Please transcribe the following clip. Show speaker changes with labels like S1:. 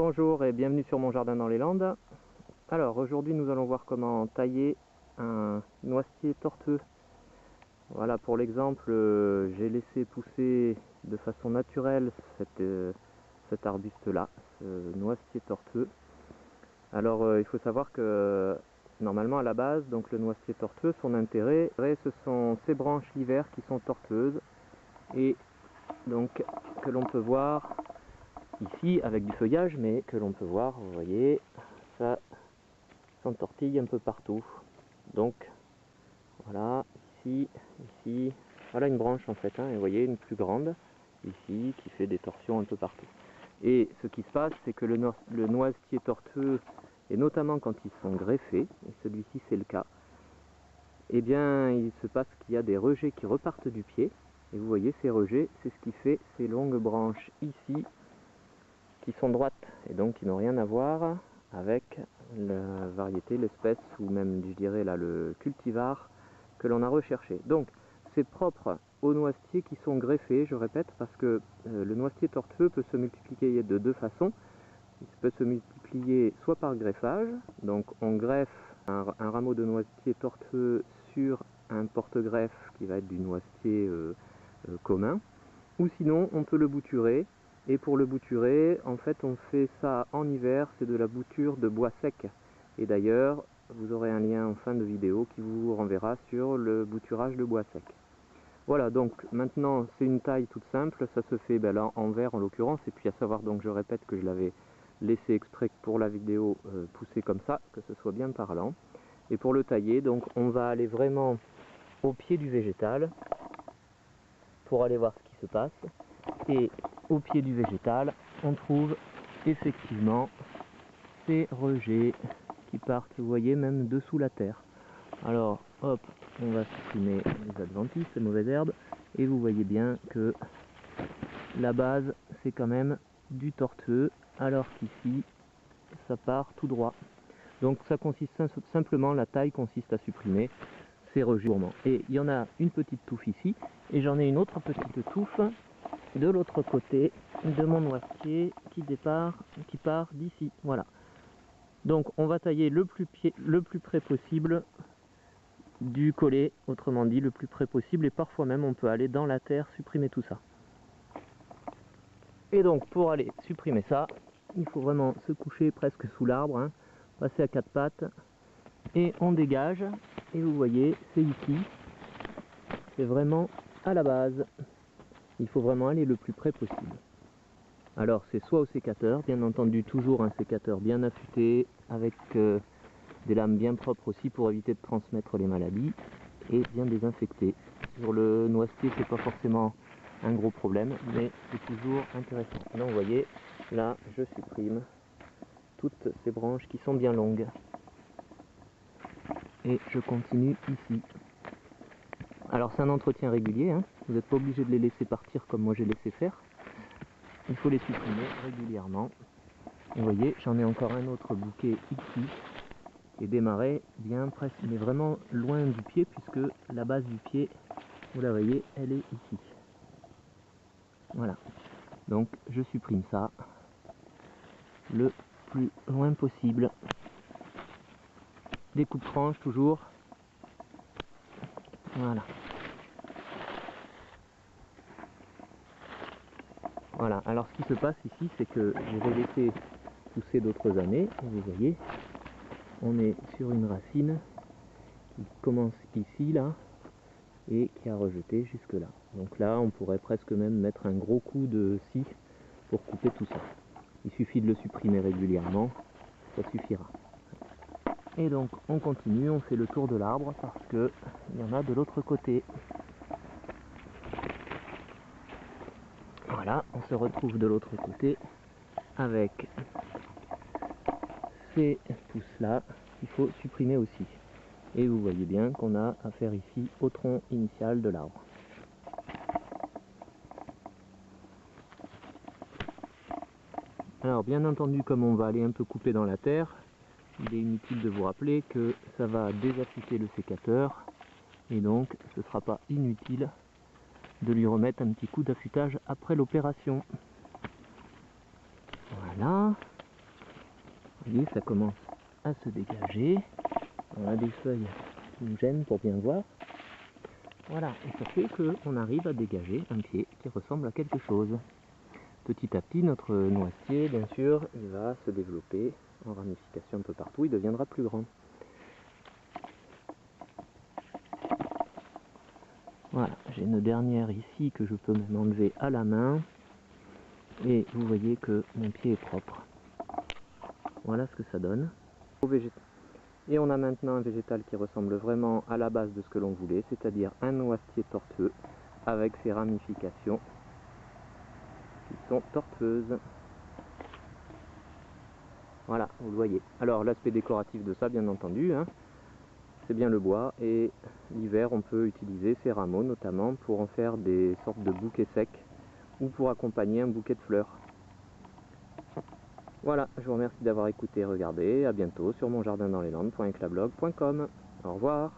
S1: Bonjour et bienvenue sur mon jardin dans les Landes. Alors aujourd'hui nous allons voir comment tailler un noisetier tortueux. Voilà, pour l'exemple, j'ai laissé pousser de façon naturelle cet arbuste là, ce noisetier tortueux. Alors il faut savoir que normalement à la base, donc le noisetier tortueux, son intérêt ce sont ses branches l'hiver qui sont tortueuses et donc que l'on peut voir ici avec du feuillage, mais que l'on peut voir, vous voyez, ça s'entortille un peu partout. Donc voilà, ici, voilà une branche en fait, et vous voyez une plus grande ici qui fait des torsions un peu partout. Et ce qui se passe, c'est que le noisetier tortueux, et notamment quand ils sont greffés, et celui-ci c'est le cas, eh bien il se passe qu'il y a des rejets qui repartent du pied, et vous voyez ces rejets, c'est ce qui fait ces longues branches ici, qui sont droites et donc qui n'ont rien à voir avec la variété, l'espèce ou même je dirais là le cultivar que l'on a recherché. Donc c'est propre aux noisetiers qui sont greffés, je répète, parce que le noisetier tortueux peut se multiplier de deux façons. Il peut se multiplier soit par greffage, donc on greffe un rameau de noisetier tortueux sur un porte-greffe qui va être du noisetier commun, ou sinon on peut le bouturer. Et pour le bouturer, en fait on fait ça en hiver, c'est de la bouture de bois sec. Et d'ailleurs, vous aurez un lien en fin de vidéo qui vous renverra sur le bouturage de bois sec. Voilà, donc maintenant c'est une taille toute simple, ça se fait là en verre en l'occurrence, et puis à savoir, donc je répète que je l'avais laissé exprès pour la vidéo pousser comme ça, que ce soit bien parlant. Et pour le tailler, donc on va aller vraiment au pied du végétal pour aller voir ce qui se passe. Et au pied du végétal, on trouve effectivement ces rejets qui partent, vous voyez, même dessous la terre. Alors, hop, on va supprimer les adventices, ces mauvaises herbes, et vous voyez bien que la base, c'est quand même du tortueux, alors qu'ici, ça part tout droit. Donc ça consiste simplement, la taille consiste à supprimer ces rejets gourmands. Et il y en a une petite touffe ici, et j'en ai une autre petite touffe de l'autre côté de mon noisetier qui part d'ici. Voilà. Donc on va tailler le plus près possible du collet, autrement dit le plus près possible, et parfois même on peut aller dans la terre supprimer tout ça. Et donc pour aller supprimer ça, il faut vraiment se coucher presque sous l'arbre, passer à quatre pattes, et on dégage, et vous voyez, c'est ici, c'est vraiment à la base. Il faut vraiment aller le plus près possible. Alors c'est soit au sécateur, bien entendu toujours un sécateur bien affûté, avec des lames bien propres aussi pour éviter de transmettre les maladies, et bien désinfecté. Sur le noisetier c'est pas forcément un gros problème, mais c'est toujours intéressant. Là vous voyez, là je supprime toutes ces branches qui sont bien longues. Et je continue ici. Alors c'est un entretien régulier, vous n'êtes pas obligé de les laisser partir comme moi j'ai laissé faire. Il faut les supprimer régulièrement. Et vous voyez, j'en ai encore un autre bouquet ici, qui est démarré bien presque, mais vraiment loin du pied, puisque la base du pied, vous la voyez, elle est ici. Voilà. Donc je supprime ça le plus loin possible. Découpe tranche toujours. Voilà. Voilà, alors ce qui se passe ici, c'est que je vais laisser pousser d'autres années, et vous voyez, on est sur une racine qui commence ici, là, et qui a rejeté jusque là. Donc là, on pourrait presque même mettre un gros coup de scie pour couper tout ça. Il suffit de le supprimer régulièrement, ça suffira. Et donc, on continue, on fait le tour de l'arbre, parce que il y en a de l'autre côté. Voilà, on se retrouve de l'autre côté avec ces pousses-là qu'il faut supprimer aussi. Et vous voyez bien qu'on a affaire ici au tronc initial de l'arbre. Alors bien entendu, comme on va aller un peu couper dans la terre, il est inutile de vous rappeler que ça va désaffûter le sécateur, et donc ce ne sera pas inutile de lui remettre un petit coup d'affûtage après l'opération. Voilà. Vous voyez, ça commence à se dégager. On a des feuilles qui nous gênent pour bien voir. Voilà, et ça fait qu'on arrive à dégager un pied qui ressemble à quelque chose. Petit à petit, notre noisetier, bien sûr, il va se développer en ramification un peu partout, il deviendra plus grand. Voilà, j'ai une dernière ici que je peux même enlever à la main. Et vous voyez que mon pied est propre. Voilà ce que ça donne. Et on a maintenant un végétal qui ressemble vraiment à la base de ce que l'on voulait, c'est-à-dire un noisetier tortueux avec ses ramifications qui sont tortueuses. Voilà, vous le voyez. Alors l'aspect décoratif de ça, bien entendu, hein, c'est bien le bois, et l'hiver on peut utiliser ces rameaux notamment pour en faire des sortes de bouquets secs ou pour accompagner un bouquet de fleurs. Voilà, je vous remercie d'avoir écouté et regardé. À bientôt sur monjardindansleslande.eclablog.com. Au revoir.